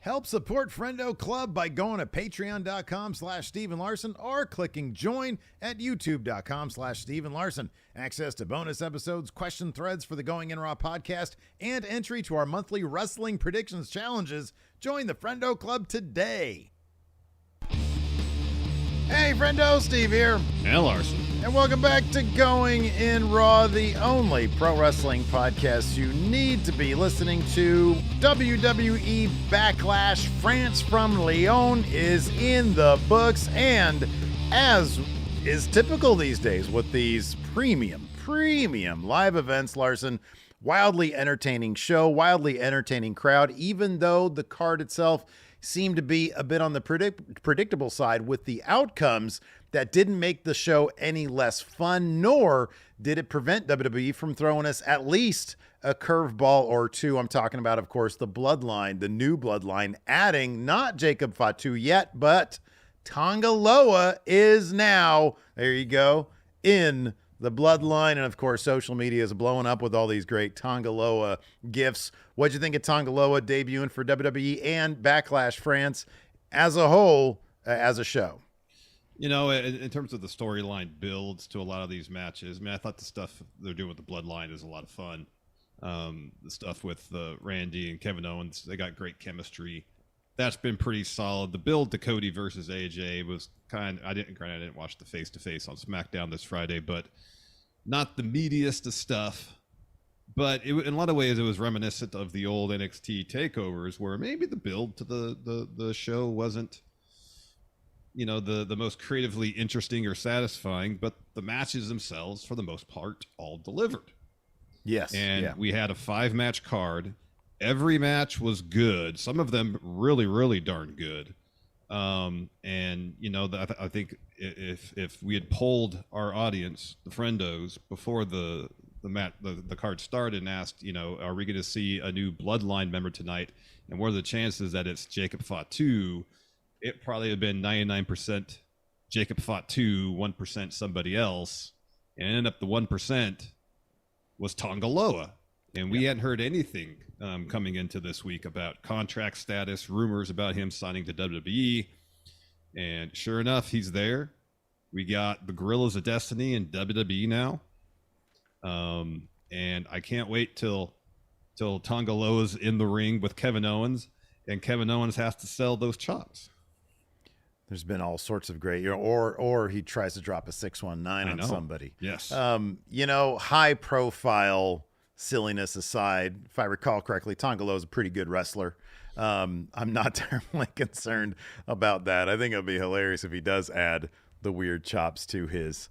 Help support Friendo Club by going to patreon.com/Stephen Larson or clicking join at youtube.com/Stephen Larson. Access to bonus episodes, question threads for the Going In Raw podcast, and entry to our monthly wrestling predictions challenges. Join the Friendo Club today. Hey, Friendo, Steve here. And Larson. And welcome back to Going In Raw, the only pro wrestling podcast you need to be listening to. WWE Backlash France from Lyon is in the books, and as is typical these days with these premium live events, Larson, wildly entertaining show, wildly entertaining crowd, even though the card itself seemed to be a bit on the predictable side with the outcomes that didn't make the show any less fun, nor did it prevent WWE from throwing us at least a curveball or two. I'm talking about, of course, the Bloodline, the new Bloodline, adding not Jacob Fatu yet, but Tonga Loa is now, there you go, in the Bloodline. And of course, social media is blowing up with all these great Tonga Loa gifs. What'd you think of Tonga Loa debuting for WWE and Backlash France as a whole, as a show? You know, in terms of the storyline builds to a lot of these matches, I mean, I thought the stuff they're doing with the Bloodline is a lot of fun. The stuff with Randy and Kevin Owens, they got great chemistry. That's been pretty solid. The build to Cody versus AJ was I didn't watch the face-to-face on SmackDown this Friday, but not the meatiest of stuff. But in a lot of ways, it was reminiscent of the old NXT takeovers, where maybe the build to the show wasn't, you know, the most creatively interesting or satisfying, but the matches themselves, for the most part, all delivered. Yes. And we had a 5-match card. Every match was good. Some of them really, really darn good. And, you know, I think if we had polled our audience, the friendos, before the card started and asked, you know, are we going to see a new Bloodline member tonight? And what are the chances that it's Jacob Fatu? It probably had been 99% Jacob Fatu, 1% somebody else. And ended up the 1% was Tonga Loa. And we hadn't heard anything coming into this week about contract status, rumors about him signing to WWE. And sure enough, he's there. We got the Gorillas of Destiny in WWE now. And I can't wait till Tonga Loa's in the ring with Kevin Owens, and Kevin Owens has to sell those chops. There's been all sorts of great, or he tries to drop a 619 on somebody. Yes. You know, high profile silliness aside, if I recall correctly, Tonga Loa is a pretty good wrestler. I'm not terribly concerned about that. I think it'll be hilarious if he does add the weird chops to his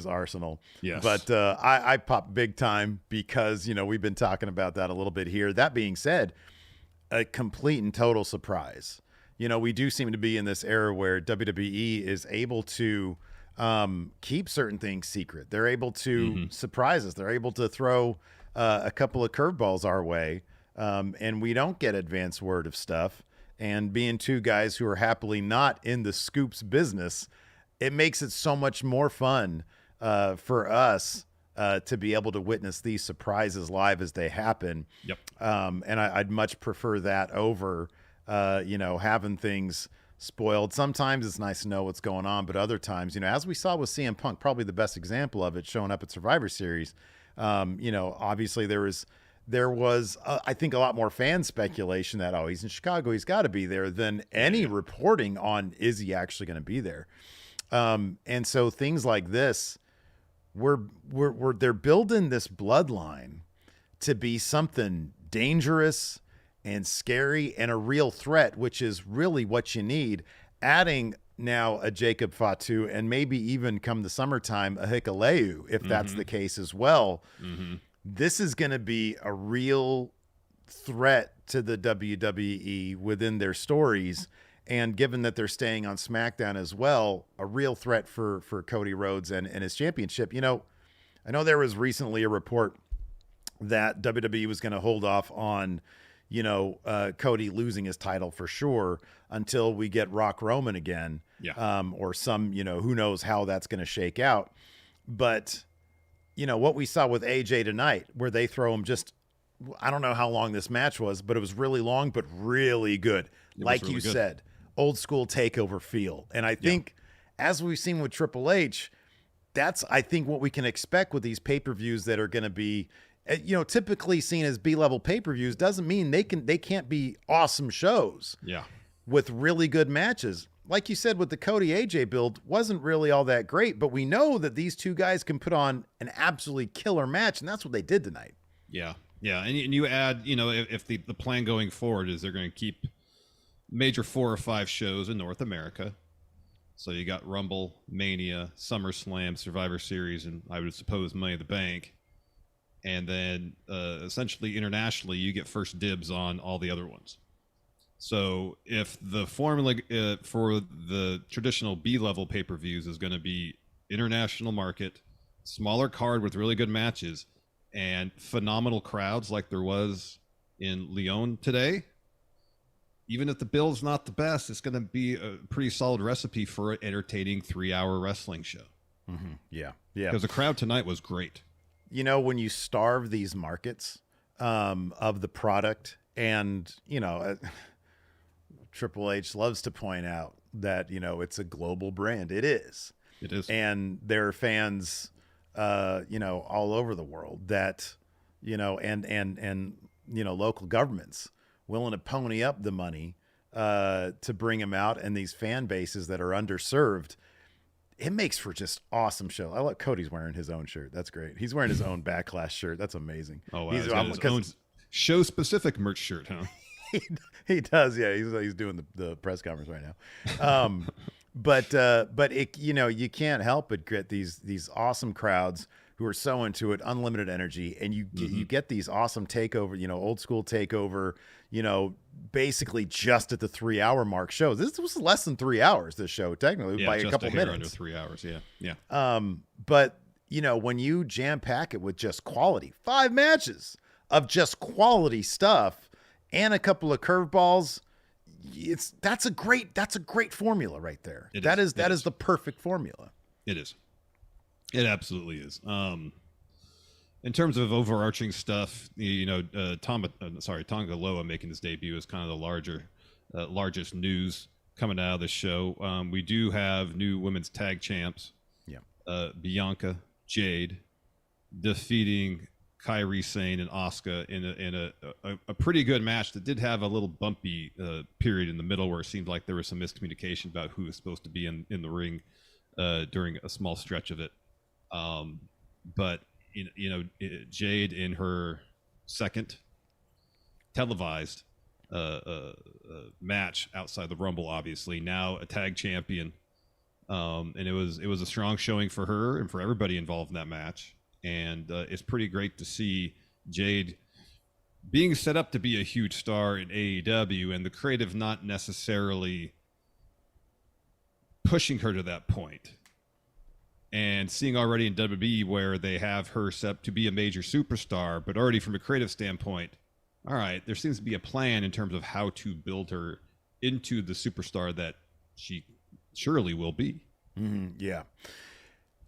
arsenal. Yes. But I popped big time because, you know, we've been talking about that a little bit here. That being said, a complete and total surprise. You know, we do seem to be in this era where WWE is able to keep certain things secret. They're able to surprise us. They're able to throw a couple of curveballs our way, and we don't get advance word of stuff. And being two guys who are happily not in the scoops business, it makes it so much more fun for us to be able to witness these surprises live as they happen. Yep. And I'd much prefer that over you know, having things spoiled. Sometimes it's nice to know what's going on, but other times, you know, as we saw with CM Punk, probably the best example of it showing up at Survivor Series. You know, obviously there was I think a lot more fan speculation that, oh, he's in Chicago, he's got to be there, than any reporting on is he actually going to be there. And so things like this, they're building this Bloodline to be something dangerous and scary and a real threat, which is really what you need. Adding now a Jacob Fatu, and maybe even come the summertime, a Hikuleu, if that's the case as well. This is going to be a real threat to the WWE within their stories. And given that they're staying on SmackDown as well, a real threat for Cody Rhodes and his championship. You know, I know there was recently a report that WWE was going to hold off on, you know, Cody losing his title for sure until we get Rock Roman again. Yeah. Or some, you know, who knows how that's going to shake out. But, you know, what we saw with AJ tonight, where they throw him just I don't know how long this match was, but it was really long, but really good. It was Like really you good. said, old school takeover feel. And I think, as we've seen with Triple H, that's, I think, what we can expect with these pay-per-views that are going to be, typically seen as B-level pay-per-views. Doesn't mean they can't be awesome shows. Yeah. With really good matches. Like you said, with the Cody AJ build, wasn't really all that great, but we know that these two guys can put on an absolutely killer match, and that's what they did tonight. Yeah. Yeah. And you add, if the plan going forward is they're going to keep major 4 or 5 shows in North America. So you got Rumble, Mania, SummerSlam, Survivor Series, and I would suppose Money in the Bank. And then essentially internationally, you get first dibs on all the other ones. So if the formula for the traditional B-level pay-per-views is going to be international market, smaller card with really good matches, and phenomenal crowds like there was in Lyon today, even if the bill's not the best, it's going to be a pretty solid recipe for an entertaining 3-hour wrestling show. Mm-hmm. Yeah. Yeah. Because the crowd tonight was great. When you starve these markets of the product, and, Triple H loves to point out that, it's a global brand. It is. It is. And there are fans, all over the world that, and local governments willing to pony up the money to bring them out, and these fan bases that are underserved. It makes for just awesome show. I like Cody's wearing his own shirt. That's great. He's wearing his own Backlash shirt. That's amazing. Oh, wow. He's got his own show-specific merch shirt, huh? He does. Yeah, he's doing the press conference right now. But it, you can't help but get these awesome crowds who are so into it, unlimited energy, and you get these awesome takeover, old school takeover, basically just at the 3-hour mark shows. This was less than 3 hours, this show, technically, by a couple minutes. Under 3 hours, yeah. But when you jam pack it with just quality, 5 matches of just quality stuff and a couple of curveballs, that's a great formula right there. That is the perfect formula. It is. It absolutely is. In terms of overarching stuff, Tonga Loa making his debut is kind of the largest news coming out of the show. We do have new women's tag champs. Yeah. Bianca, Jade, defeating Kairi Sane and Asuka in a pretty good match that did have a little bumpy period in the middle where it seemed like there was some miscommunication about who was supposed to be in the ring during a small stretch of it. But Jade in her second televised match outside the Rumble, obviously now a tag champion, and it was a strong showing for her and for everybody involved in that match. And it's pretty great to see Jade being set up to be a huge star in AEW, and the creative not necessarily pushing her to that point. And seeing already in WWE where they have her set up to be a major superstar, but already from a creative standpoint, all right, there seems to be a plan in terms of how to build her into the superstar that she surely will be. Mm-hmm. Yeah.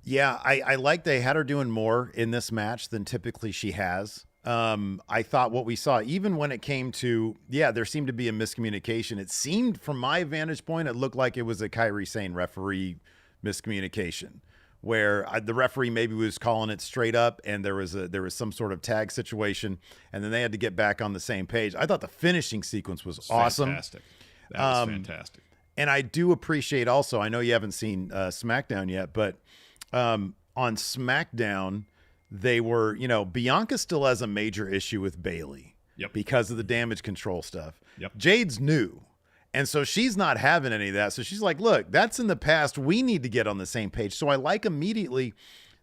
Yeah, I like they had her doing more in this match than typically she has. I thought what we saw, even when it came to, there seemed to be a miscommunication. It seemed, from my vantage point, it looked like it was a Kairi Sane referee miscommunication, where the referee maybe was calling it straight up, and there was some sort of tag situation, and then they had to get back on the same page. I thought the finishing sequence was awesome. Fantastic. That was fantastic. And I do appreciate also, I know you haven't seen SmackDown yet, but on SmackDown, they were, Bianca still has a major issue with Bayley because of the damage control stuff. Jade's new. And so she's not having any of that. So she's like, look, that's in the past. We need to get on the same page. So I like immediately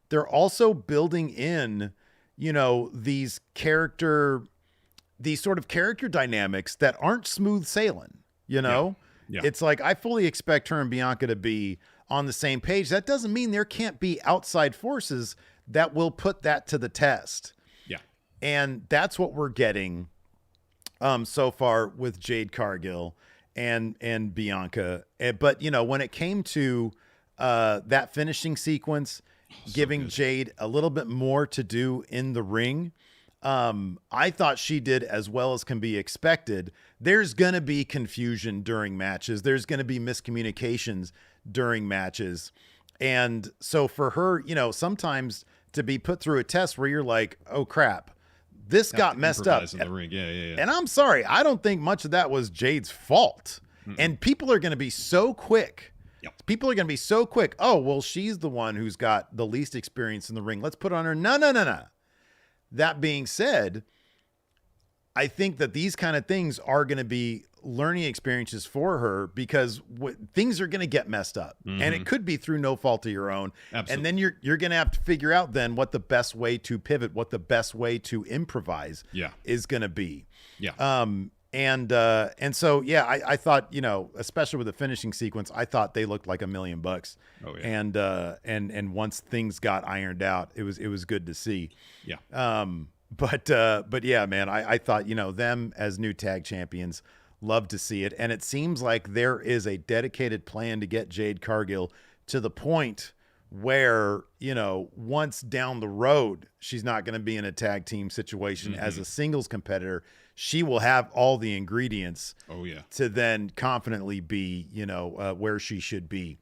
they're also building in, these sort of character dynamics that aren't smooth sailing, It's like, I fully expect her and Bianca to be on the same page. That doesn't mean there can't be outside forces that will put that to the test. Yeah. And that's what we're getting so far with Jade Cargill and Bianca. But, when it came to that finishing sequence, giving Jade a little bit more to do in the ring, I thought she did as well as can be expected. There's going to be confusion during matches. There's going to be miscommunications during matches. And so for her, you know, sometimes to be put through a test where you're like, oh crap, this got messed up. In the ring. Yeah. And I'm sorry, I don't think much of that was Jade's fault. And people are going to be so quick. Yep. People are going to be so quick. Oh, well, she's the one who's got the least experience in the ring. Let's put on her. No. That being said, I think that these kind of things are going to be learning experiences for her because things are going to get messed up, and it could be through no fault of your own. Absolutely. And then you're going to have to figure out then what the best way to pivot, what the best way to improvise is going to be. Yeah. And so, yeah, I thought, you know, especially with the finishing sequence, I thought they looked like $1 million. Oh yeah. And once things got ironed out, it was good to see. Yeah. But yeah, man, I thought, you know, them as new tag champions, love to see it. And it seems like there is a dedicated plan to get Jade Cargill to the point where, you know, once down the road, she's not going to be in a tag team situation as a singles competitor. She will have all the ingredients to then confidently be, you know, where she should be.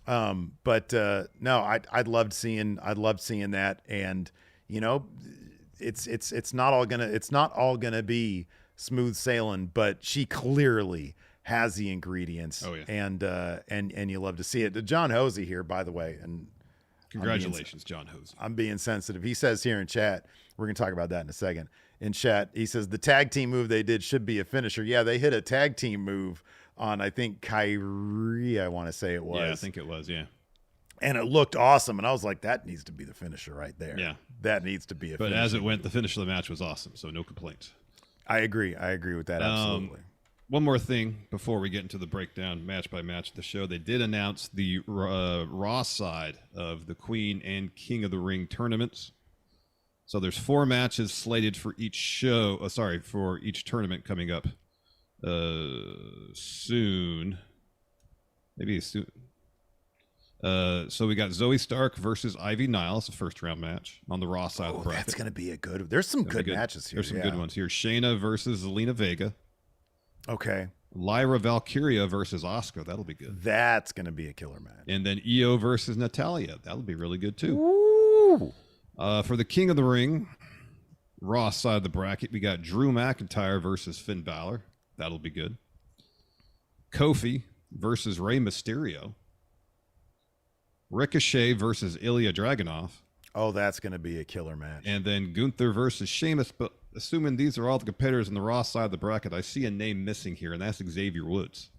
No, I loved seeing that. And, you know, it's not all gonna be smooth sailing, but she clearly has the ingredients. Oh, yeah. And you love to see it. John Hosey here, by the way, and congratulations, John Hosey. I'm being sensitive. He says here in chat, we're going to talk about that in a second. In chat, he says the tag team move they did should be a finisher. Yeah, they hit a tag team move on, I think, Kyrie, I want to say it was. Yeah, I think it was, yeah. And it looked awesome. And I was like, that needs to be the finisher right there. Yeah. That needs to be a finisher. But as it went, the finish of the match was awesome, so no complaints. I agree with that, absolutely. One more thing before we get into the breakdown match by match of the show. They did announce the Raw side of the Queen and King of the Ring tournaments. So there's 4 matches slated for each show. For each tournament coming up soon. Maybe soon. So we got Zoe Stark versus Ivy Niles, the first round match on the Raw side of the bracket. That's going to be a good. There's some good matches here. There's some good ones here. Shayna versus Zelina Vega. Okay. Lyra Valkyria versus Asuka. That'll be good. That's going to be a killer match. And then Io versus Natalia. That'll be really good too. Ooh. For the King of the Ring, Raw side of the bracket, we got Drew McIntyre versus Finn Balor. That'll be good. Kofi versus Rey Mysterio. Ricochet versus Ilya Dragunov. Oh, that's going to be a killer match. And then Gunther versus Sheamus. But assuming these are all the competitors on the Raw side of the bracket, I see a name missing here, and that's Xavier Woods.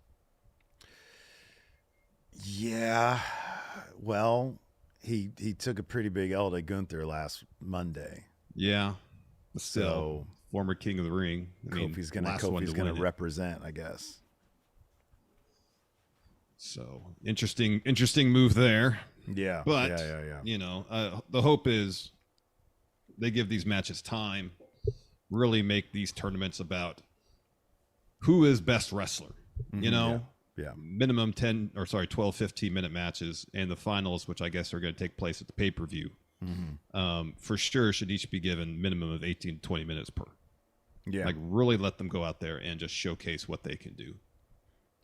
Yeah. Well, he took a pretty big L to Gunther last Monday. Yeah. So former King of the Ring. Kofi's gonna represent, I guess. So interesting move there. Yeah. But you know, the hope is they give these matches time, really make these tournaments about who is best wrestler. You know? Yeah. Minimum 12, 15-minute matches, and the finals, which I guess are going to take place at the pay-per-view, for sure should each be given minimum of 18 to 20 minutes per. Yeah. Like really let them go out there and just showcase what they can do.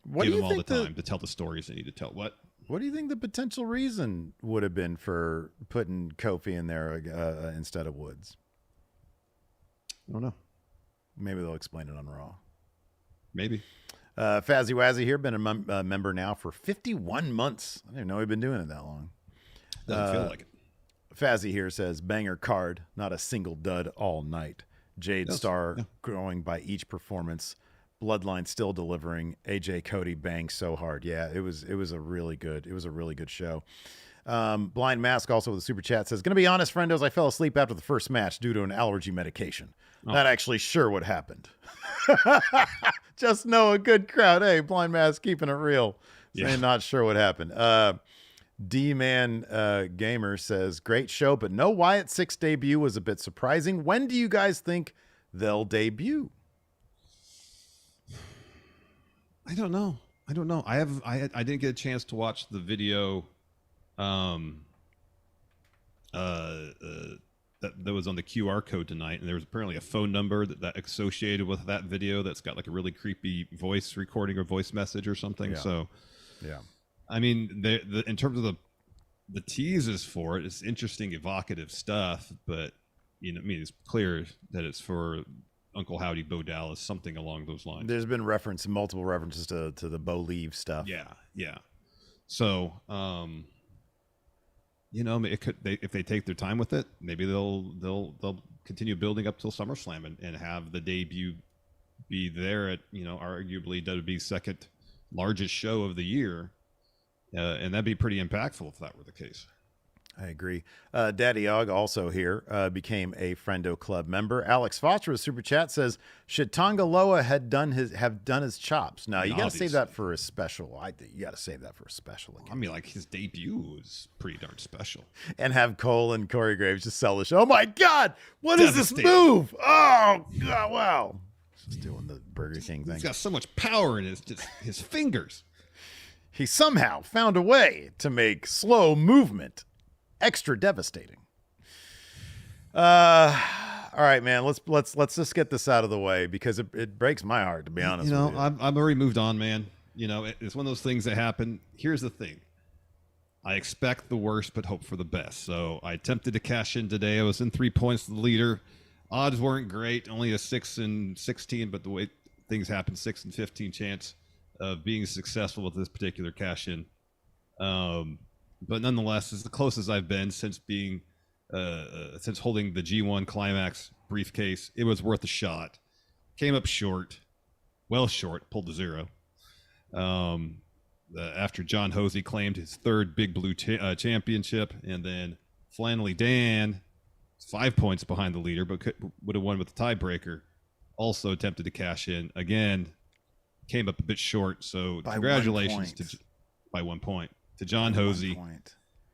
What Give do you them all think the time to tell the stories they need to tell. What do you think the potential reason would have been for putting Kofi in there instead of Woods? I don't know. Maybe they'll explain it on Raw. Maybe. Fazzy Wazzy here, been a member now for 51 months. I didn't know he'd been doing it that long. Doesn't feel like it. Fazzy here says, banger card, not a single dud all night. Jade Star growing by each performance. Bloodline still delivering. AJ Cody bangs so hard. Yeah, it was a really good show. Blind Mask also with a super chat says, gonna be honest, friendos, I fell asleep after the first match due to an allergy medication. That actually sure what happened. Just know a good crowd. Hey, Blind Mask keeping it real. Saying not sure what happened. D-Man Gamer says, great show, but no Wyatt 6 debut was a bit surprising. When do you guys think they'll debut? I don't know. I didn't get a chance to watch the video that was on the QR code tonight, and there was apparently a phone number that associated with that video that's got like a really creepy voice recording or voice message or something. Yeah. So, yeah. I mean, in terms of the teases for it, it's interesting, evocative stuff, but I mean, it's clear that it's for Uncle Howdy Bo Dallas, something along those lines. There's been multiple references to the Bo Leave stuff. Yeah. So, if they take their time with it, maybe they'll continue building up till SummerSlam and have the debut be there at arguably WWE's second largest show of the year, and that'd be pretty impactful if that were the case. I agree. Daddy Og also here became a Friendo Club member. Alex Foster with Super Chat says, should Tonga Loa have done his chops? No, you got to save that for a special. You got to save that for a special again. I mean, like, his debut was pretty darn special. And have Cole and Corey Graves just sell the show. Oh my God, what is this move? Oh God, wow. Just doing the Burger King thing. He's got so much power in his fingers. He somehow found a way to make slow movement extra devastating. All right, man. Let's just get this out of the way because it breaks my heart, to be honest. With you. I've already moved on, man. It's one of those things that happen. Here's the thing: I expect the worst, but hope for the best. So I attempted to cash in today. I was in 3 points to the leader. Odds weren't great, only a 6 and 16, but the way things happen, 6 and 15 chance of being successful with this particular cash in. But nonetheless, it's the closest I've been since holding the G1 Climax briefcase. It was worth a shot. Came up short, pulled to 0. After John Hosey claimed his third Big Blue championship, and then Flannelly Dan, 5 points behind the leader, but would have won with the tiebreaker. Also attempted to cash in again, came up a bit short. So congratulations by 1 point. To John Hosey,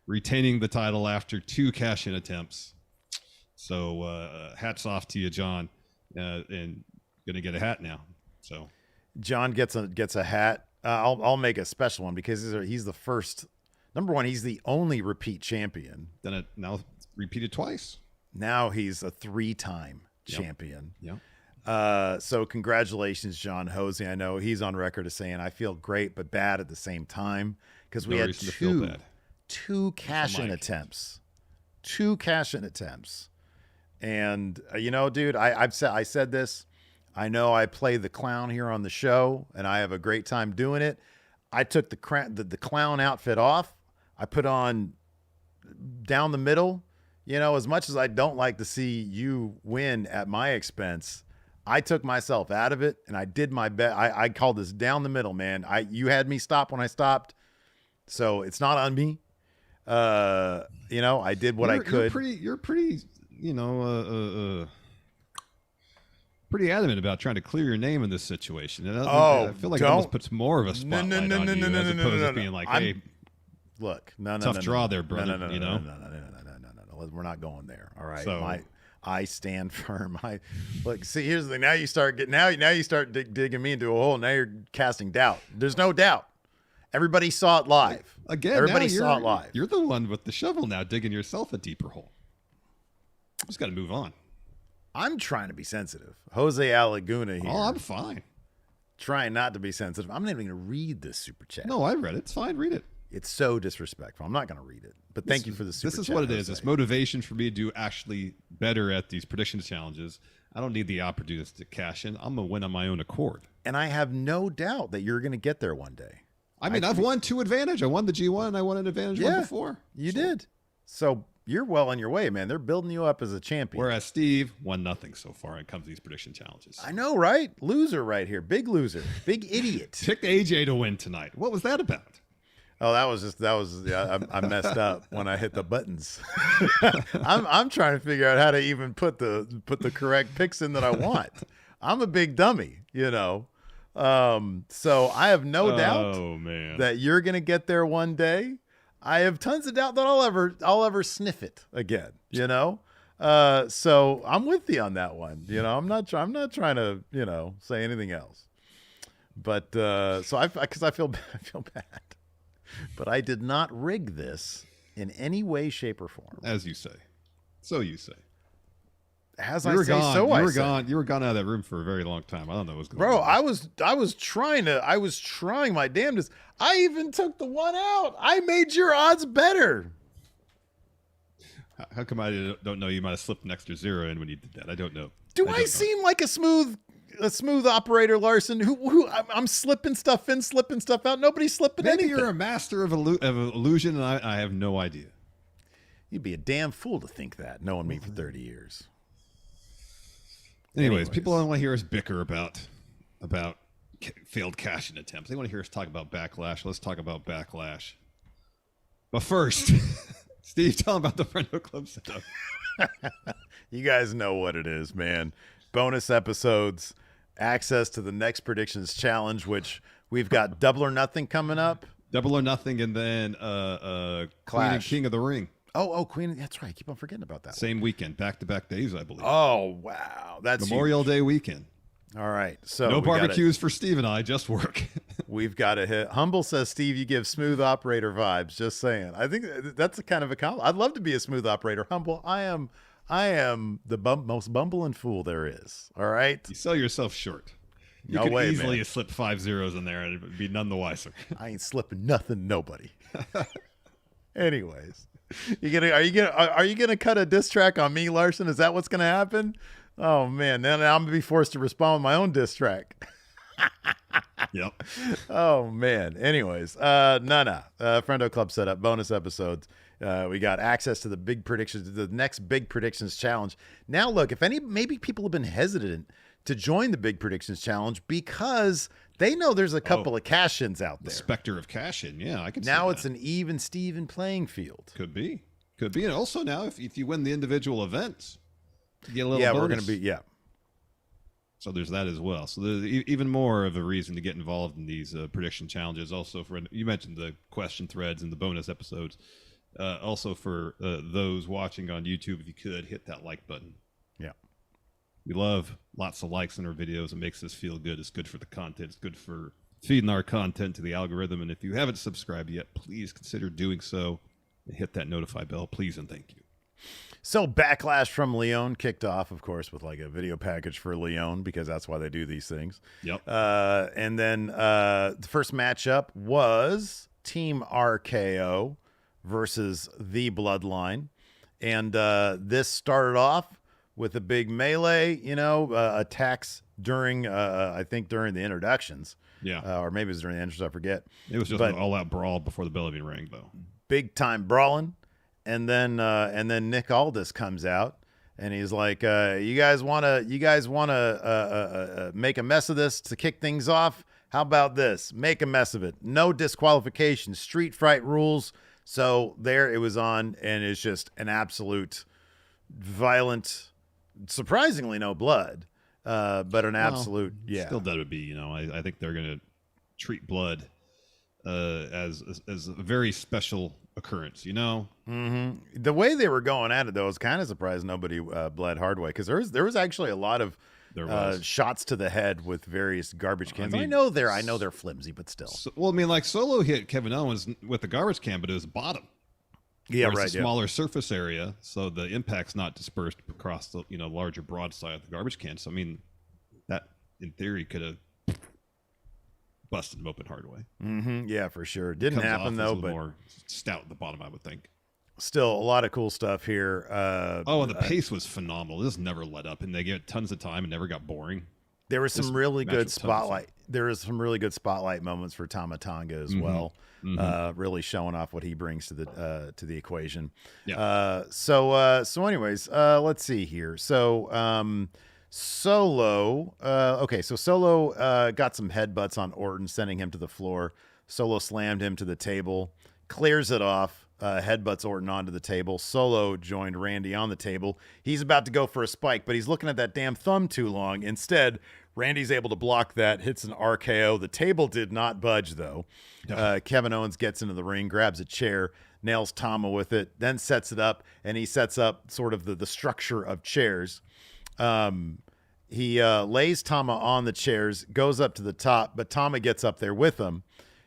retaining the title after 2 cash-in attempts. So hats off to you, John, and gonna get a hat now. So John gets a hat. I'll make a special one because he's the first. Number one, he's the only repeat champion. Then it now repeated twice. Now he's a 3-time champion. Yeah. So congratulations, John Hosey. I know he's on record as saying I feel great but bad at the same time. Because we had two cash-in attempts. And, dude, I said this. I know I play the clown here on the show, and I have a great time doing it. I took the clown outfit off. I put on down the middle. As much as I don't like to see you win at my expense, I took myself out of it, and I did my best. I called this down the middle, man. You had me stop when I stopped. So it's not on me. I did what I could. You're pretty, pretty adamant about trying to clear your name in this situation. I feel like it almost puts more of a spotlight on you as opposed to being like, hey, look, tough draw there, brother. No. We're not going there. All right. So, I stand firm. See, here's the thing. Now you start digging me into a hole. Now you're casting doubt. There's no doubt. Everybody saw it live. Again, everybody saw it live. You're the one with the shovel now, digging yourself a deeper hole. Just got to move on. I'm trying to be sensitive. Jose Alaguna here. Oh, I'm fine. Trying not to be sensitive. I'm not even going to read this super chat. No, I read it. It's fine. Read it. It's so disrespectful. I'm not going to read it. But thank you for the super chat. This is what it is. It's motivation for me to do actually better at these prediction challenges. I don't need the opportunity to cash in. I'm going to win on my own accord. And I have no doubt that you're going to get there one day. I've won 2 advantage. I won the G1 and I won an advantage one before. You did. So you're well on your way, man. They're building you up as a champion. Whereas Steve won nothing so far when it comes to these prediction challenges. I know, right? Loser right here. Big loser. Big idiot. Picked AJ to win tonight. What was that about? Oh, I messed up when I hit the buttons. I'm trying to figure out how to even put the correct picks in that I want. I'm a big dummy, So I have no doubt that you're going to get there one day. I have tons of doubt that I'll ever sniff it again, So I'm with you on that one. I'm not trying to, say anything else. But because I feel bad. But I did not rig this in any way, shape, or form. As you say. So you say. As You I were say, gone. so You I were say. gone. You were gone out of that room for a very long time. I don't know what was going Bro, on. I was trying my damnedest. I even took the one out. I made your odds better. How come I don't know? You might have slipped an extra zero in when you did that. I don't know. Do I seem like a smooth operator, Larson? Who I'm slipping stuff in, slipping stuff out. Nobody's slipping Maybe anything. you're a master of illusion, and I have no idea. You'd be a damn fool to think that, knowing me for 30 years. Anyways, people don't want to hear us bicker about failed cash-in attempts. They want to hear us talk about Backlash. Let's talk about Backlash. But first, Steve, tell them about the Friendo Club setup. You guys know what it is, man. Bonus episodes, access to the next predictions challenge, which we've got Double or Nothing coming up. Double or Nothing, and then Queen and King of the Ring. Oh, Queen. That's right. I keep on forgetting about that. Same weekend, back-to-back days, I believe. Oh, wow. That's Memorial huge. Day weekend. All right. So no barbecues for Steve and I, just work. We've got to hit. Humble says, Steve, you give smooth operator vibes. Just saying. I think that's a kind of a compliment. I'd love to be a smooth operator. Humble, I am the most bumbling fool there is. All right. You sell yourself short. You could easily slip 5 zeros in there and it'd be none the wiser. I ain't slipping nothing, nobody. Anyways, are you gonna cut a diss track on me, Larson? Is that what's gonna happen? Oh man, then I'm gonna be forced to respond with my own diss track. Yep. Oh man. Anyways, Friendo Club setup, bonus episodes. We got access to the big predictions, the next big predictions challenge. Now, look, maybe people have been hesitant to join the big predictions challenge because they know there's a couple of cash-ins out there. The specter of cash-in, yeah, I can see now that. it's an even Steven playing field. Could be, and also now if you win the individual events, you get a little bonus. We're gonna be So there's that as well. So there's even more of a reason to get involved in these prediction challenges. Also, for you mentioned the question threads and the bonus episodes. Also for those watching on YouTube, if you could hit that like button. Yeah. We love lots of likes on our videos. It makes us feel good. It's good for the content. It's good for feeding our content to the algorithm. And if you haven't subscribed yet, please consider doing so and hit that notify bell, please and thank you. So Backlash from Leon kicked off, of course, with like a video package for Leon because that's why they do these things. Yep. And then the first matchup was Team RKO versus The Bloodline. And this started off with a big melee, attacks during, I think during the introductions. Yeah. Or maybe it was during the entrance, I forget. It was just an all-out brawl before the bell being rang, though. Big time brawling. And then Nick Aldis comes out and he's like, you guys want to make a mess of this to kick things off? How about this? Make a mess of it. No disqualification, street fight rules. So there it was on, and it's just an absolute violent, surprisingly no blood, but an absolute, Still, that would be, I think they're going to treat blood as a very special occurrence, Mm-hmm. The way they were going at it, though, I was kind of surprised nobody bled hard way because there was actually a lot of shots to the head with various garbage cans. I know they're flimsy, but still. Like Solo hit Kevin Owens with the garbage can, but it was bottom. Yeah, right. It's a smaller surface area, so the impact's not dispersed across the larger broad side of the garbage can. So that in theory could have busted him open hard way. Mm-hmm. Yeah, for sure. Didn't happen though, but more stout at the bottom, I would think. Still a lot of cool stuff here. And the pace was phenomenal. This never let up, and they gave it tons of time and never got boring. There was some really good spotlight. There was some really good spotlight moments for Tama Tonga as well. Mm-hmm. Really showing off what he brings to the equation. Yeah. So anyways, let's see here. So Solo. So Solo got some headbutts on Orton, sending him to the floor. Solo slammed him to the table, clears it off. Headbutts Orton onto the table. Solo joined Randy on the table. He's about to go for a spike, but he's looking at that damn thumb too long. Instead, Randy's able to block that, hits an RKO. The table did not budge, though. No. Kevin Owens gets into the ring, grabs a chair, nails Tama with it, then sets it up, and he sets up sort of the structure of chairs. He lays Tama on the chairs, goes up to the top, but Tama gets up there with him.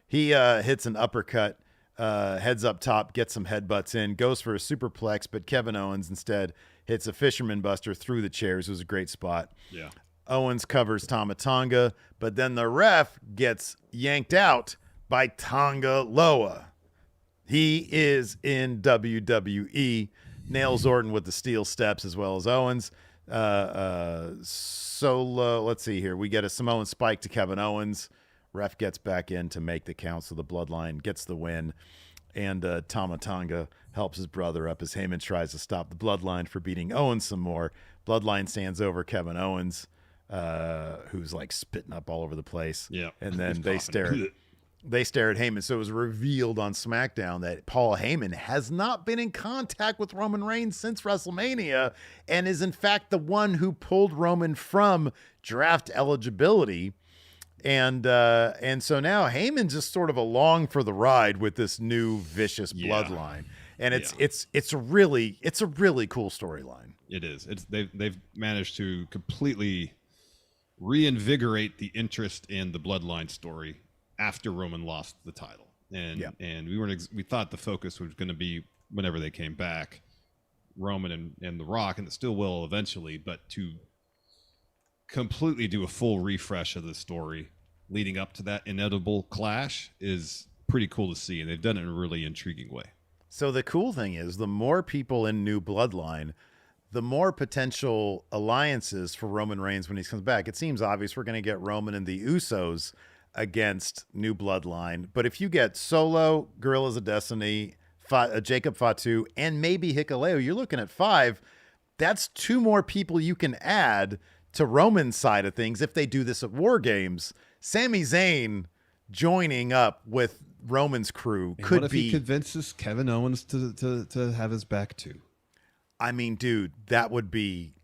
He hits an uppercut. Heads up top, gets some headbutts in, goes for a superplex, but Kevin Owens instead hits a fisherman buster through the chairs. It was a great spot. Yeah. Owens covers Tama Tonga, but then the ref gets yanked out by Tonga Loa. He is in WWE. Nails Orton with the steel steps as well as Owens. Solo, let's see here. We get a Samoan spike to Kevin Owens. Ref gets back in to make the count, so the Bloodline gets the win. And Tama Tonga helps his brother up as Heyman tries to stop the Bloodline for beating Owens some more. Bloodline stands over Kevin Owens, who's like spitting up all over the place. Yeah. And then they stare at Heyman. So it was revealed on SmackDown that Paul Heyman has not been in contact with Roman Reigns since WrestleMania and is in fact the one who pulled Roman from draft eligibility. And so now Heyman's just sort of along for the ride with this new vicious bloodline. And it's a really cool storyline. It is. They've managed to completely reinvigorate the interest in the bloodline story after Roman lost the title. And we thought the focus was going to be whenever they came back, Roman and The Rock, and it still will eventually, but to completely do a full refresh of the story leading up to that inevitable clash is pretty cool to see, and they've done it in a really intriguing way. So the cool thing is the more people in New Bloodline, the more potential alliances for Roman Reigns when he comes back. It seems obvious we're going to get Roman and the Usos against New Bloodline. But if you get Solo, Gorillas of Destiny, Jacob Fatu, and maybe Hikuleo, you're looking at 5. That's 2 more people you can add to Roman's side of things if they do this at War Games. Sami Zayn joining up with Roman's crew could what if he convinces Kevin Owens to have his back too? I mean, dude, that would be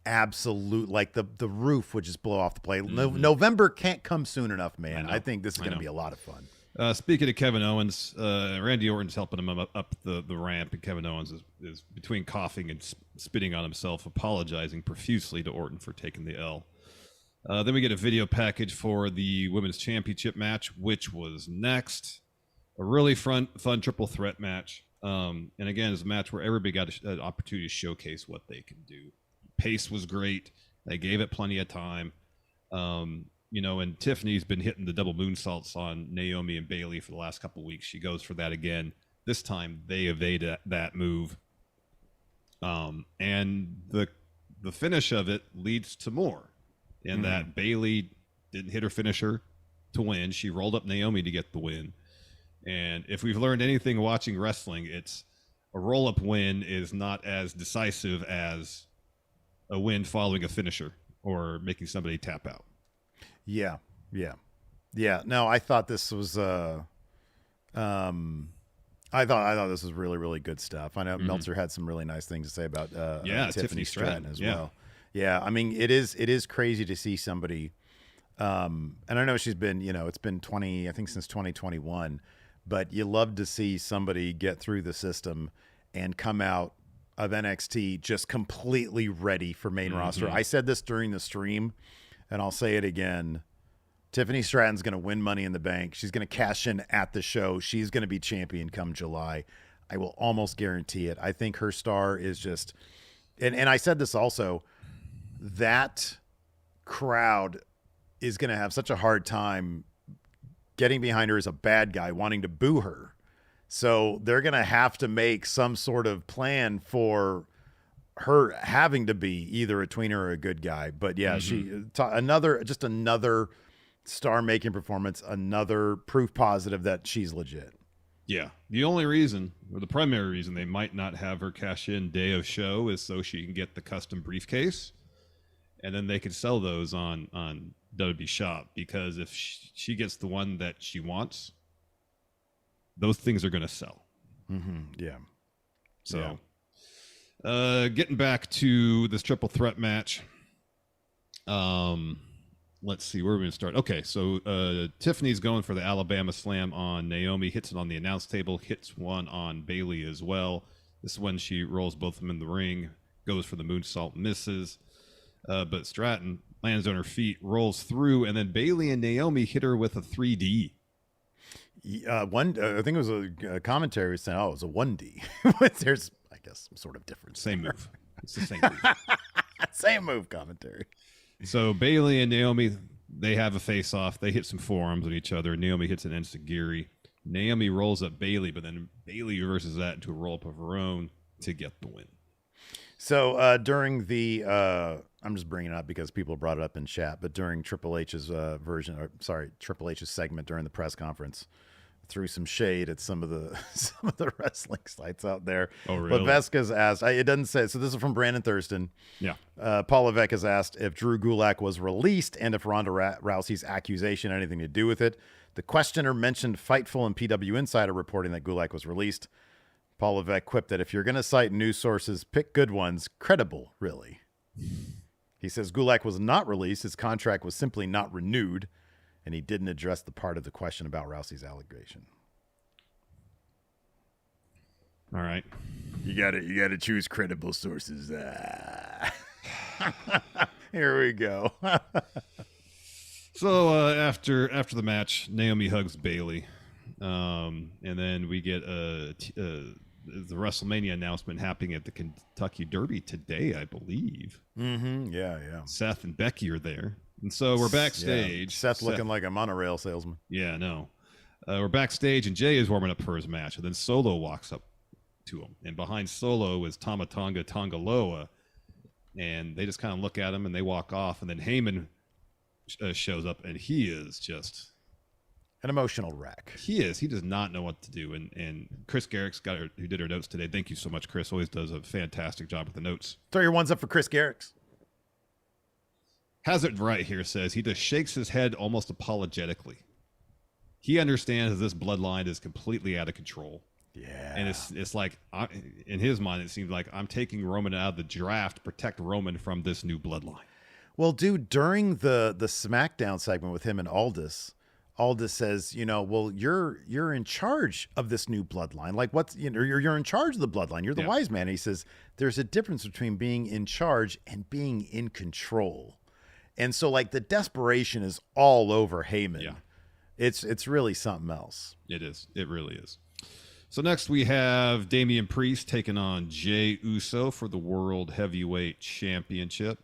absolute. Like the roof would just blow off the plate. November can't come soon enough, man. I think this is going to be a lot of fun. Speaking of Kevin Owens, Randy Orton's helping him up the ramp, and Kevin Owens is between coughing and spitting on himself, apologizing profusely to Orton for taking the L. Then we get a video package for the Women's Championship match, which was next. A really fun triple threat match. And again, it's a match where everybody got an opportunity to showcase what they can do. Pace was great. They gave it plenty of time. And Tiffany's been hitting the double moonsaults on Naomi and Bayley for the last couple of weeks. She goes for that again. This time they evade that move. And the finish of it leads to more. In that Bayley didn't hit her finisher to win. She rolled up Naomi to get the win. And if we've learned anything watching wrestling, it's a roll-up win is not as decisive as a win following a finisher or making somebody tap out. Yeah. No, I thought this was I thought this was really, really good stuff. I know Meltzer had some really nice things to say about Tiffany Stratton as well. Yeah, I mean, it is crazy to see somebody, and I know she's been, it's been since 2021, but you love to see somebody get through the system and come out of NXT just completely ready for main roster. I said this during the stream, and I'll say it again. Tiffany Stratton's going to win Money in the Bank. She's going to cash in at the show. She's going to be champion come July. I will almost guarantee it. I think her star is just, and I said this also, that crowd is going to have such a hard time getting behind her as a bad guy, wanting to boo her. So they're going to have to make some sort of plan for her having to be either a tweener or a good guy. But yeah, another star-making performance, another proof positive that she's legit. Yeah. The only reason, or the primary reason they might not have her cash in day of show is so she can get the custom briefcase. And then they could sell those on WWE Shop, because if she gets the one that she wants, those things are going to sell. Yeah. So, getting back to this triple threat match, let's see, where are we going to start? Okay, so Tiffany's going for the Alabama Slam on Naomi, hits it on the announce table, hits one on Bayley as well. This is when she rolls both of them in the ring, goes for the moonsault, misses. But Stratton lands on her feet, rolls through, and then Bayley and Naomi hit her with a 3D. I think it was a commentary saying, it was a 1D. There's, I guess, some sort of difference. Same move. It's the same reason. Same move commentary. So Bailey and Naomi, they have a face-off. They hit some forearms at each other. Naomi hits an enziguri. Naomi rolls up Bailey, but then Bailey reverses that into a roll-up of her own to get the win. So during the, I'm just bringing it up because people brought it up in chat, but during Triple H's Triple H's segment during the press conference, threw some shade at some of the wrestling sites out there. Oh, really? Levesque's asked, it doesn't say, so this is from Brandon Thurston. Yeah. Paul Levesque has asked if Drew Gulak was released and if Ronda Rousey's accusation had anything to do with it. The questioner mentioned Fightful and PW Insider reporting that Gulak was released. Paul Levesque quipped that if you're going to cite news sources, pick good ones. Credible, really. He says Gulak was not released. His contract was simply not renewed. And he didn't address the part of the question about Rousey's allegation. All right. You gotta choose credible sources. Here we go. So after the match, Naomi hugs Bailey. And then we get the WrestleMania announcement happening at the Kentucky Derby today, I believe. Mm-hmm. Yeah. Seth and Becky are there. And so we're backstage. Yeah. Seth looking like a monorail salesman. Yeah, no. We're backstage, and Jay is warming up for his match. And then Solo walks up to him. And behind Solo is Tama Tonga Tongaloa. And they just kind of look at him, and they walk off. And then Heyman shows up, and he is just... an emotional wreck. He is. He does not know what to do. And Chris Garrick's who did her notes today. Thank you so much, Chris. Always does a fantastic job with the notes. Throw your ones up for Chris Garrick's. Has it right here, says he just shakes his head almost apologetically. He understands that this bloodline is completely out of control. Yeah. And it's like, in his mind, it seems like I'm taking Roman out of the draft to protect Roman from this new bloodline. Well, dude, during the SmackDown segment with him and Aldis says, well, you're in charge of this new bloodline. Like, you're in charge of the bloodline. You're the wise man. And he says there's a difference between being in charge and being in control. And so, like, the desperation is all over Heyman. Yeah. It's really something else. It is. It really is. So next we have Damian Priest taking on Jey Uso for the World Heavyweight Championship.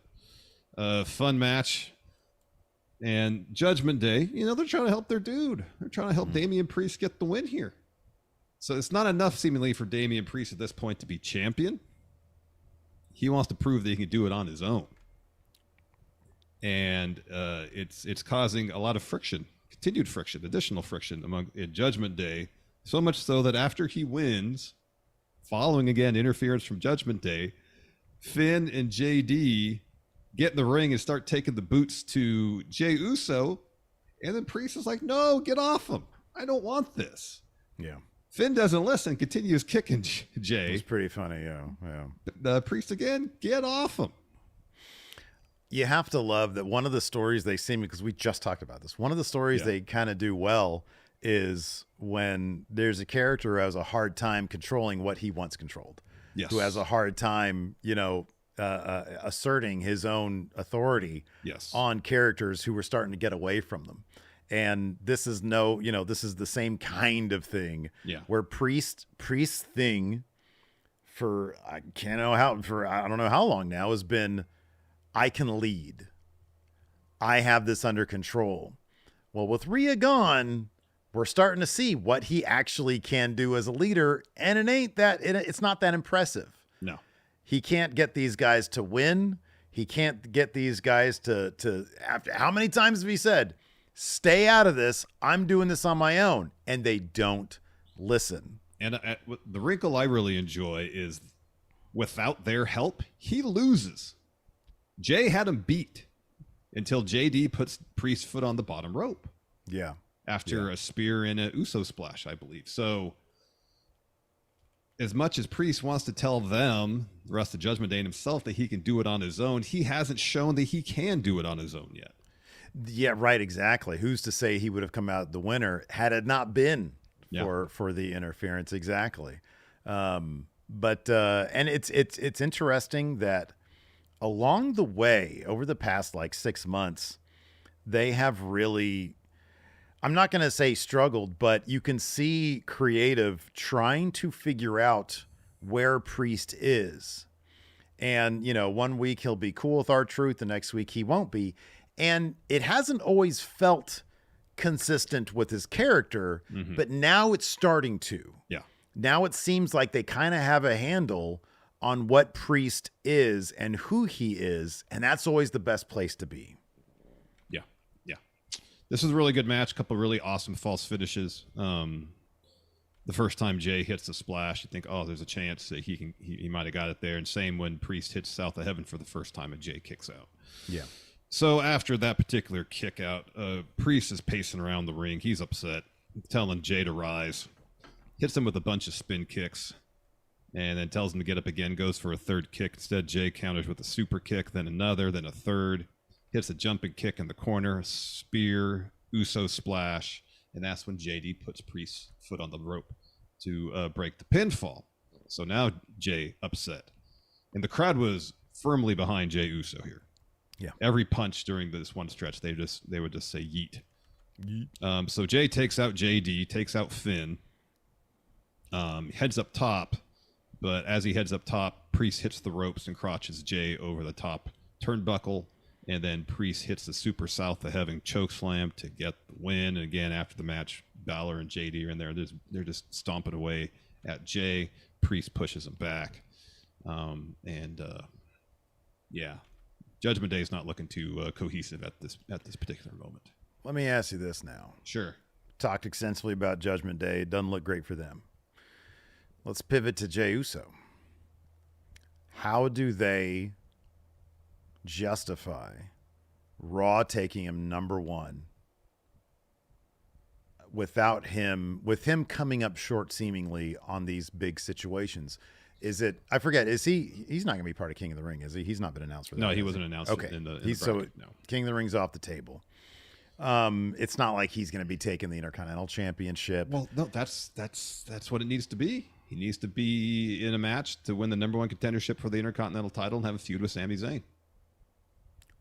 Fun match. And Judgment Day, they're trying to help their dude. They're trying to help Damian Priest get the win here. So it's not enough, seemingly, for Damian Priest at this point to be champion. He wants to prove that he can do it on his own. And it's causing a lot of friction, continued friction, additional friction in Judgment Day. So much so that after he wins, following again interference from Judgment Day, Finn and JD get in the ring and start taking the boots to Jey Uso. And then Priest is like, no, get off him. I don't want this. Yeah. Finn doesn't listen, continues kicking Jay. It's pretty funny, yeah. The Priest again, get off him. You have to love that one of the stories they seem, because we just talked about this, one of the stories they kind of do well is when there's a character who has a hard time controlling what he wants controlled. Yes. Who has a hard time, asserting his own authority on characters who were starting to get away from them. And this is this is the same kind of thing where Priest's thing for I don't know how long now has been, I can lead. I have this under control. Well, with Rhea gone, we're starting to see what he actually can do as a leader, and it's not that impressive. No. He can't get these guys to win. He can't get these guys to after how many times have he said, stay out of this. I'm doing this on my own. And they don't listen. And the wrinkle I really enjoy is without their help, he loses. Jay had him beat until JD puts Priest's foot on the bottom rope. Yeah. After a spear and a Uso splash, I believe. So as much as Priest wants to tell them, the rest of Judgment Day and himself, that he can do it on his own, he hasn't shown that he can do it on his own yet. Yeah, right, exactly. Who's to say he would have come out the winner had it not been for the interference? Exactly. And it's interesting that along the way, over the past 6 months, they have really, I'm not going to say struggled, but you can see creative trying to figure out where Priest is. And, you know, one week he'll be cool with R-Truth, the next week he won't be. And it hasn't always felt consistent with his character, but now it's starting to. Yeah. Now it seems like they kind of have a handle on what Priest is and who he is, and that's always the best place to be. Yeah. Yeah. This is a really good match. A couple of really awesome false finishes. The first time Jay hits the splash, you think, oh, there's a chance that he might have got it there. And same when Priest hits South of Heaven for the first time and Jay kicks out. Yeah. So after that particular kick out, Priest is pacing around the ring. He's upset, telling Jay to rise. Hits him with a bunch of spin kicks, and then tells him to get up again, goes for a third kick. Instead, Jay counters with a super kick, then another, then a third. Hits a jumping kick in the corner, a spear, Uso splash. And that's when JD puts Priest's foot on the rope to break the pinfall. So now Jay upset. And the crowd was firmly behind Jay Uso here. Yeah. Every punch during this one stretch, they would just say yeet. Yeet. So Jay takes out JD, takes out Finn, heads up top. But as he heads up top, Priest hits the ropes and crotches Jay over the top turnbuckle. And then Priest hits the Super South of Heaven chokeslam to get the win. And again, after the match, Balor and JD are in there. They're just stomping away at Jay. Priest pushes him back. Yeah, Judgment Day is not looking too cohesive at this particular moment. Let me ask you this now. Sure. Talked extensively about Judgment Day. It doesn't look great for them. Let's pivot to Jey Uso. How do they justify Raw taking him number one with him coming up short seemingly on these big situations? He's not going to be part of King of the Ring, is he? He's not been announced for that. No, he wasn't announced. Okay. In the bracket, no. King of the Ring's off the table. It's not like he's going to be taking the Intercontinental Championship. Well, no, that's what it needs to be. He needs to be in a match to win the number one contendership for the Intercontinental title and have a feud with Sami Zayn.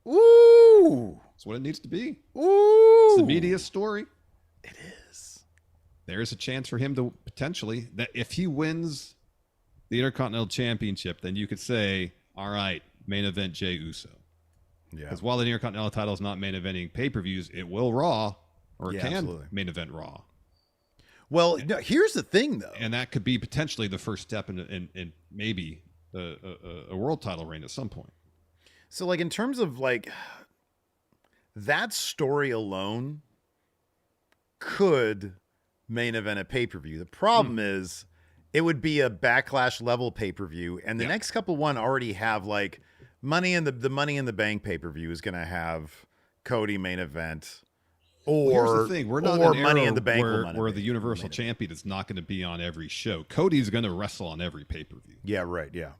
Ooh. That's what it needs to be. Ooh. It's the media story. It is. There's a chance for him to potentially, that if he wins the Intercontinental Championship, then you could say, all right, main event Jey Uso. Yeah. Because while the Intercontinental title is not main eventing pay-per-views, it will Raw, or it can absolutely. Main event Raw. Well, no, here's the thing, though. And that could be potentially the first step in maybe a world title reign at some point. So, like, in terms of, like, that story alone could main event a pay-per-view. The problem is it would be a Backlash level pay-per-view, and the next couple one already have, like, the Money in the Bank pay-per-view is going to have Cody main event. Or here's the thing: we're not in an Money era in the Bank where the Universal Champion is not going to be on every show. Cody's going to wrestle on every pay-per-view. Yeah, right. Yeah.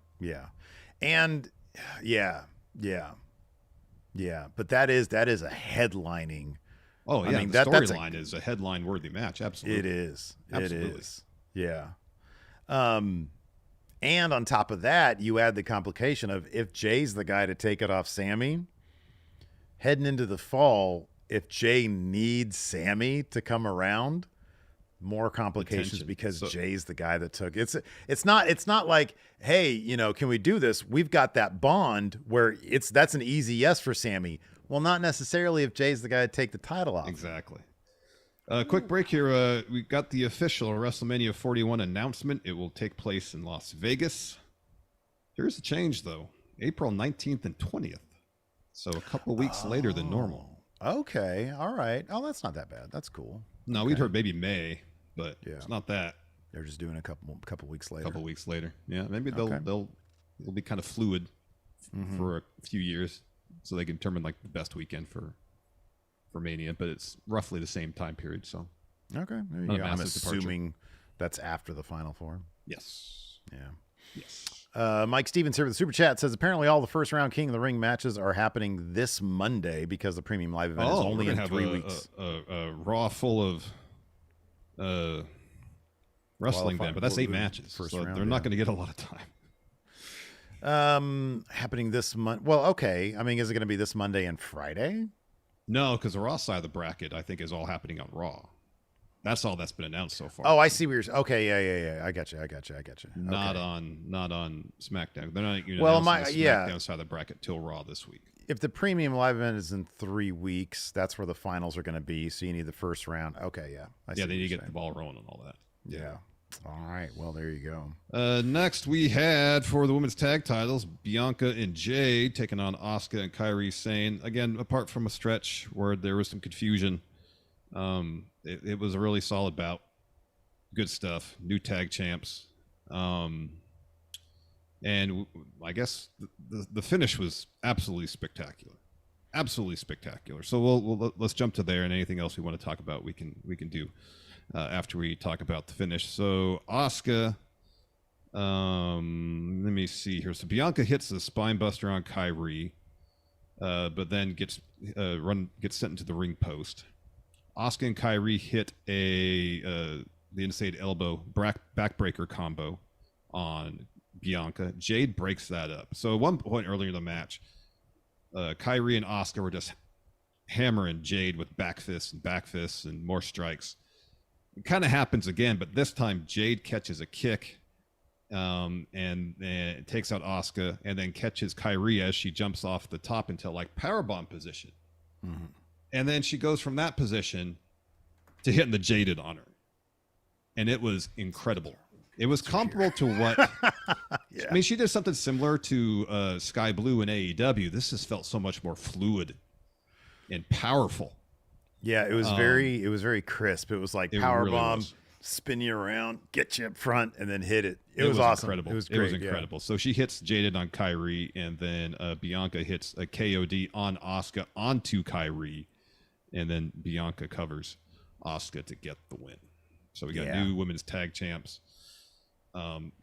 And yeah. But that is a headlining. Oh yeah, the storyline is a headline-worthy match. Absolutely, it is. Absolutely. It is. Yeah. And on top of that, you add the complication of if Jay's the guy to take it off Sammy, heading into the fall. If Jay needs Sammy to come around, more complications because Jay's the guy that took it. It's not like, hey, can we do this? We've got that bond where that's an easy yes for Sammy. Well, not necessarily if Jay's the guy to take the title off. Exactly. Quick break here. We got the official WrestleMania 41 announcement. It will take place in Las Vegas. Here's the change, though. April 19th and 20th. So a couple weeks later than normal. Okay. All right. Oh, that's not that bad. That's cool. No, we'd heard maybe May, but it's not that. They're just doing a couple weeks later. A couple weeks later. Yeah, maybe they'll be kind of fluid for a few years, so they can determine like the best weekend for Mania. But it's roughly the same time period. So okay, there you go. I'm assuming that's after the Final Four. Yes. Yeah. Yes. Mike Stevens here with the Super Chat says apparently all the first round King of the Ring matches are happening this Monday because the premium live event is only in 3 weeks. A Raw full of wrestling then, but that's 8 matches, so they're not going to get a lot of time. Happening this month. Well, okay. I mean, is it going to be this Monday and Friday? No, because the Raw side of the bracket I think is all happening on Raw. That's all that's been announced so far. Oh, I see where you're. Okay, yeah. I got you. Not Okay. on SmackDown. They're not even Well, announcing the SmackDown side of the bracket till Raw this week. if the premium live event is in 3 weeks, that's where the finals are going to be. So you need the first round. Okay, yeah. I see Yeah, they what need to you're get the saying. ball rolling and all that. Yeah. All right. Well, there you go. Next, we had for the women's tag titles, Bianca and Jade taking on Asuka and Kairi Sane. Again, apart from a stretch where there was some confusion, it was a really solid bout. Good stuff. New tag champs. And I guess the finish was absolutely spectacular. Absolutely spectacular. So let's jump to there, and anything else we want to talk about, we can do after we talk about the finish. So Asuka, let me see here. So Bianca hits the spine buster on Kairi, but then gets sent into the ring post. Asuka and Kairi hit the inside elbow backbreaker combo on Bianca. Jade breaks that up. So at one point earlier in the match, Kairi and Asuka were just hammering Jade with back fists and more strikes. It kind of happens again, but this time Jade catches a kick and takes out Asuka, and then catches Kairi as she jumps off the top into like powerbomb position. Mm-hmm. And then she goes from that position to hitting the Jaded on her. And it was incredible. It was comparable to what... Yeah. I mean, she did something similar to Sky Blue in AEW. This just felt so much more fluid and powerful. Yeah, it was very crisp. It was like power really bomb, was. Spin you around, get you up front, and then hit it. It was awesome. Incredible. It was great. It was incredible. So she hits Jaded on Kairi, and then Bianca hits a KOD on Asuka onto Kairi, and then Bianca covers Asuka to get the win. So we got new women's tag champs. Fun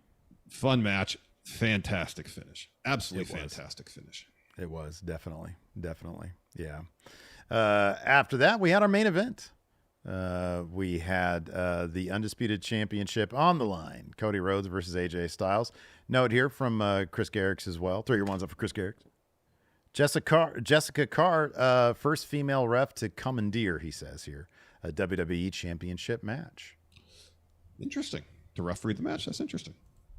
match. Fantastic finish. Absolutely fantastic finish. It was definitely. Yeah. After that, we had our main event. We had the Undisputed Championship on the line. Cody Rhodes versus AJ Styles. Note here from Chris Garrix as well. Throw your ones up for Chris Garrix. Jessica Carr, first female ref to commandeer, he says here, a WWE Championship match. Interesting. To referee the match? That's interesting.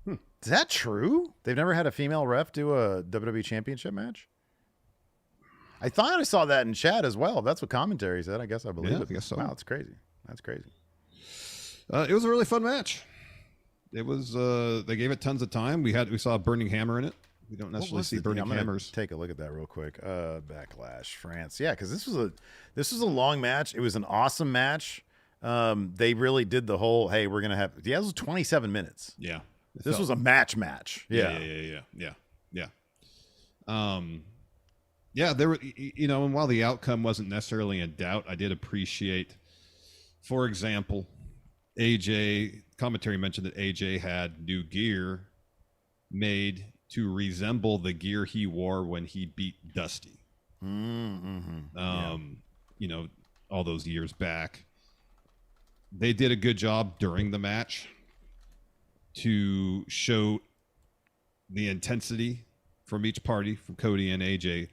Is that true? They've never had a female ref do a WWE Championship match? I thought I saw that in chat as well. If that's what commentary said, I guess I believe it. I guess so. Wow, that's crazy. That's crazy. It was a really fun match. It was. They gave it tons of time. We saw a burning hammer in it. We don't necessarily see burning hammers. Take a look at that real quick. Backlash France. Yeah, because this was a long match. It was an awesome match. They really did the whole. Hey, we're gonna have. Yeah, it was 27 minutes. Yeah. This was a match. Yeah. Yeah, there were, and while the outcome wasn't necessarily in doubt, I did appreciate, for example, AJ, commentary mentioned that AJ had new gear made to resemble the gear he wore when he beat Dusty. All those years back. They did a good job during the match to show the intensity from each party, from Cody and AJ,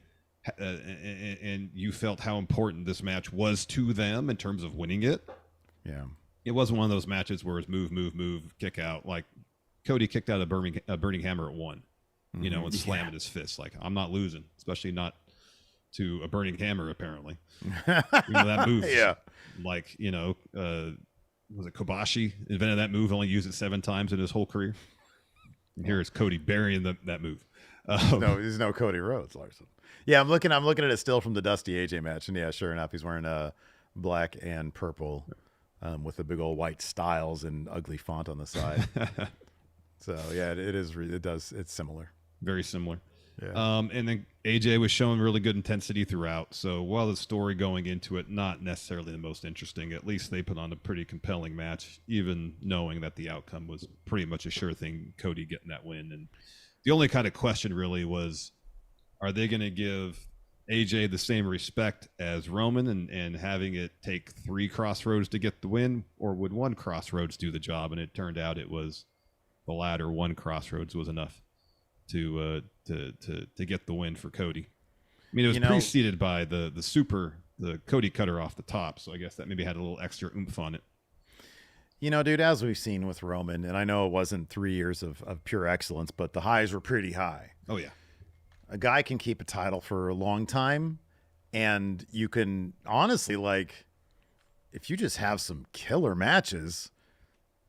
and you felt how important this match was to them in terms of winning it. Yeah. It wasn't one of those matches where it's move, kick out. Like Cody kicked out a burning hammer at one, and slamming his fist. Like, I'm not losing, especially not to a burning hammer, apparently. That move, was it Kobashi invented that move, only used it 7 times in his whole career? And here is Cody burying that move. No, there's no Cody Rhodes, Larson. Yeah, I'm looking at it still from the Dusty AJ match, and yeah, sure enough, he's wearing black and purple with the big old white Styles and ugly font on the side. So yeah, it's similar. Very similar. Yeah. And then AJ was showing really good intensity throughout. So while the story going into it, not necessarily the most interesting, at least they put on a pretty compelling match, even knowing that the outcome was pretty much a sure thing, Cody getting that win. And the only kind of question really was, are they going to give AJ the same respect as Roman and having it take 3 crossroads to get the win, or would 1 crossroads do the job? And it turned out it was the latter. 1 crossroads was enough to get the win for Cody. I mean, it was preceded by the Cody cutter off the top, so I guess that maybe had a little extra oomph on it. You know, dude, as we've seen with Roman, and I know it wasn't 3 years of pure excellence, but the highs were pretty high. Oh yeah. A guy can keep a title for a long time, and you can honestly, like, if you just have some killer matches,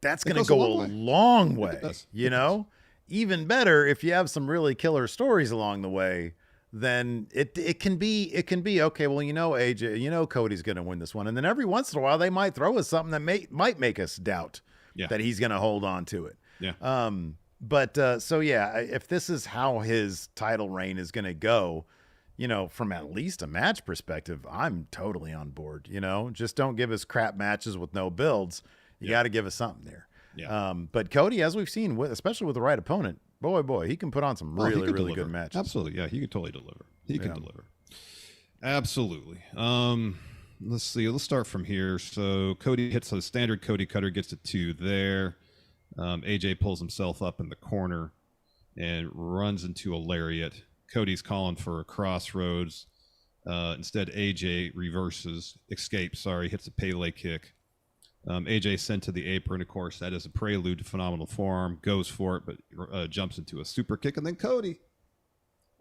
that's going to go a long way. You know, even better if you have some really killer stories along the way. Then it can be okay. Well, you know, AJ, you know, Cody's going to win this one, and then every once in a while they might throw us something that might make us doubt that he's going to hold on to it. Yeah. But so yeah, if this is how his title reign is going to go, you know, from at least a match perspective, I'm totally on board. You know, just don't give us crap matches with no builds. You got to give us something there. Yeah. But Cody, as we've seen, especially with the right opponent, boy, he can put on some really good matches. Absolutely. Yeah, he can totally deliver. He can deliver. Absolutely. Let's see. Let's start from here. So Cody hits a standard Cody cutter, gets a 2 there. AJ pulls himself up in the corner and runs into a lariat. Cody's calling for a crossroads. Instead, AJ escapes, hits a Pele kick. AJ sent to the apron. Of course, that is a prelude to phenomenal forearm. Goes for it, but jumps into a super kick. And then Cody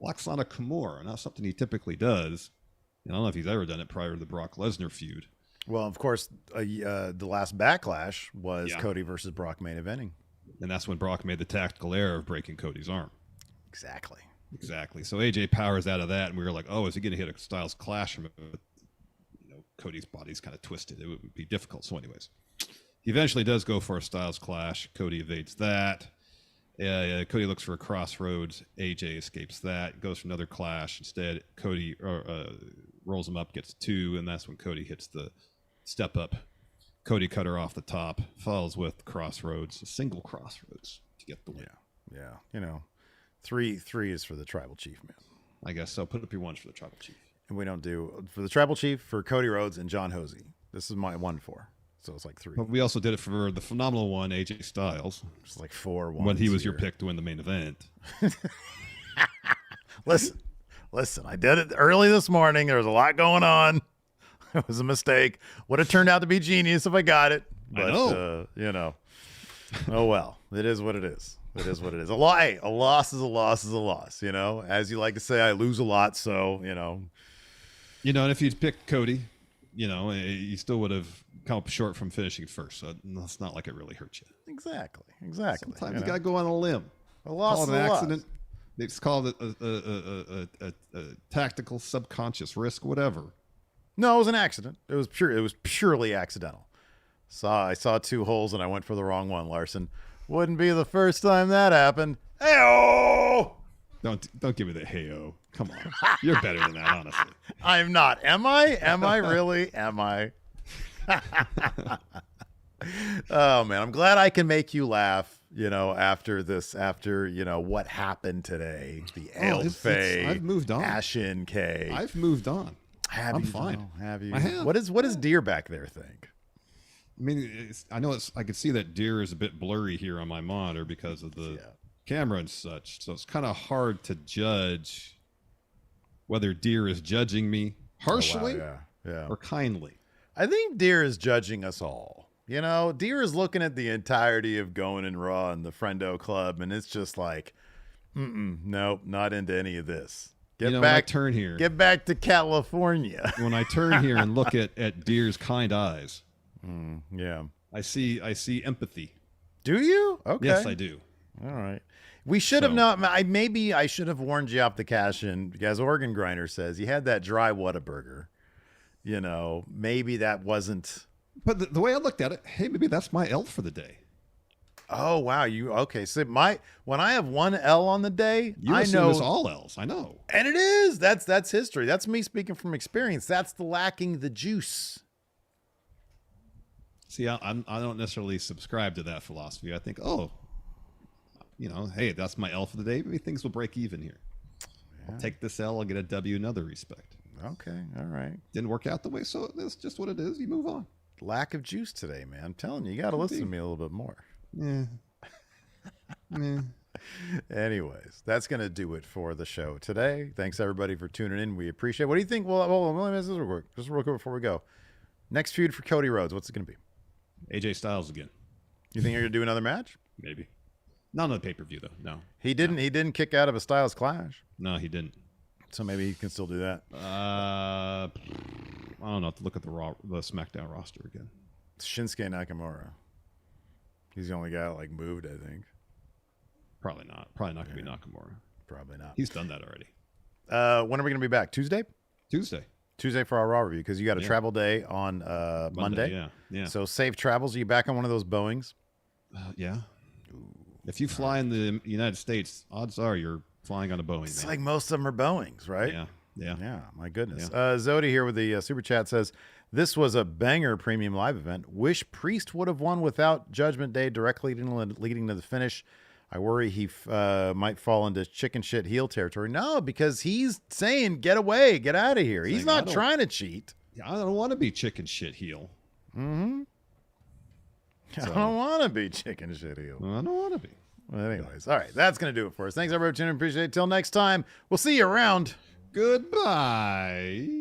locks on a Kimura. Not something he typically does. I don't know if he's ever done it prior to the Brock Lesnar feud. Well, of course, the last Backlash was Cody versus Brock main eventing. And that's when Brock made the tactical error of breaking Cody's arm. Exactly. So AJ powers out of that, and we were like, oh, is he going to hit a Styles Clash from it? But, Cody's body's kind of twisted. It would be difficult. So anyways, he eventually does go for a Styles Clash. Cody evades that. Cody looks for a crossroads. AJ escapes that. Goes for another clash. Instead, Cody rolls him up, gets 2, and that's when Cody hits the step up. Cody cutter off the top. Follows with crossroads. A single crossroads to get the win. Yeah. You know, three is for the Tribal Chief, man. I guess so. Put up your ones for the Tribal Chief. And we don't do for the Tribal Chief, for Cody Rhodes and John Hosey. This is my 1-4. So it's like 3. But we also did it for the phenomenal one, AJ Styles. It's like 4-1. When he was your pick to win the main event. Listen, I did it early this morning. There was a lot going on. It was a mistake. Would have turned out to be genius if I got it. But, I know. Oh, well. It is what it is. It is what it is. A loss is a loss is a loss, you know? As you like to say, I lose a lot, so, you know. And if you'd picked Cody, you still would have come up short from finishing first. So it's not like it really hurt you. Exactly. Sometimes you got to go on a limb. A loss is an accident. Loss. It's called a tactical subconscious risk, whatever. No, it was an accident. It was purely accidental. I saw 2 holes and I went for the wrong one, Larson. Wouldn't be the first time that happened. Hey-oh! Don't give me the hey-oh. Come on. You're better than that, honestly. I'm not. Am I? Am I really? Am I? Oh, man. I'm glad I can make you laugh, after what happened today. The Elfay. I've moved on. Ashen K. I've moved on. I'm fine. Have you? I have. What does Deer back there think? I mean, I can see that Deer is a bit blurry here on my monitor because of the camera and such. So it's kind of hard to judge whether Deer is judging me harshly or kindly. I think Deer is judging us all. Deer is looking at the entirety of Going in Raw and the Friendo Club, and it's just like, nope, not into any of this. When I turn here, get back to California. When I turn here and look at Deer's kind eyes, I see empathy. Do you? Okay. Yes, I do. All right. We should have not. Maybe I should have warned you off the cash in, because Organ Grinder says you had that dry Whataburger. Maybe that wasn't. But the way I looked at it, hey, maybe that's my L for the day. Oh wow, okay? So when I have one L on the day, I know it's all L's. I know, and it is. That's history. That's me speaking from experience. That's the lacking the juice. See, I don't necessarily subscribe to that philosophy. I think, hey, that's my L for the day. Maybe things will break even here. Yeah. I'll take this L. I'll get a W in other respect. Okay, all right. Didn't work out the way, so that's just what it is. You move on. Lack of juice today, man. I'm telling you, you got to listen to me a little bit more. Yeah. Anyways, that's going to do it for the show today. Thanks, everybody, for tuning in. We appreciate it. What do you think? Well, hold on. Let me ask this real quick. Just real quick before we go. Next feud for Cody Rhodes. What's it going to be? AJ Styles again. You think you're gonna do another match? Maybe. Not on the pay-per-view though. No. He didn't. No. He didn't kick out of a Styles Clash. No, he didn't. So maybe he can still do that. I don't know. Have to look at the SmackDown roster again. Shinsuke Nakamura. He's the only guy that moved, I think. Probably not. Probably not going to be Nakamura. Probably not. He's done that already. When are we going to be back? Tuesday? Tuesday for our Raw review because you got a travel day on Monday. Yeah. So safe travels. Are you back on one of those Boeings? Yeah. If you fly in the United States, odds are you're flying on a Boeing. It's like most of them are Boeings, right? Yeah. My goodness. Yeah. Zodi here with the super chat says, this was a banger premium live event. Wish Priest would have won without Judgment Day directly leading to the finish. I worry he might fall into chicken shit heel territory. No, because he's saying, get away, get out of here. He's not trying to cheat. I don't want to be chicken shit heel. Mm-hmm. So, I don't want to be chicken shit heel. I don't want to be. Well, anyways, all right, that's going to do it for us. Thanks, everybody, for tuning in. Appreciate it. Till next time, we'll see you around. Goodbye.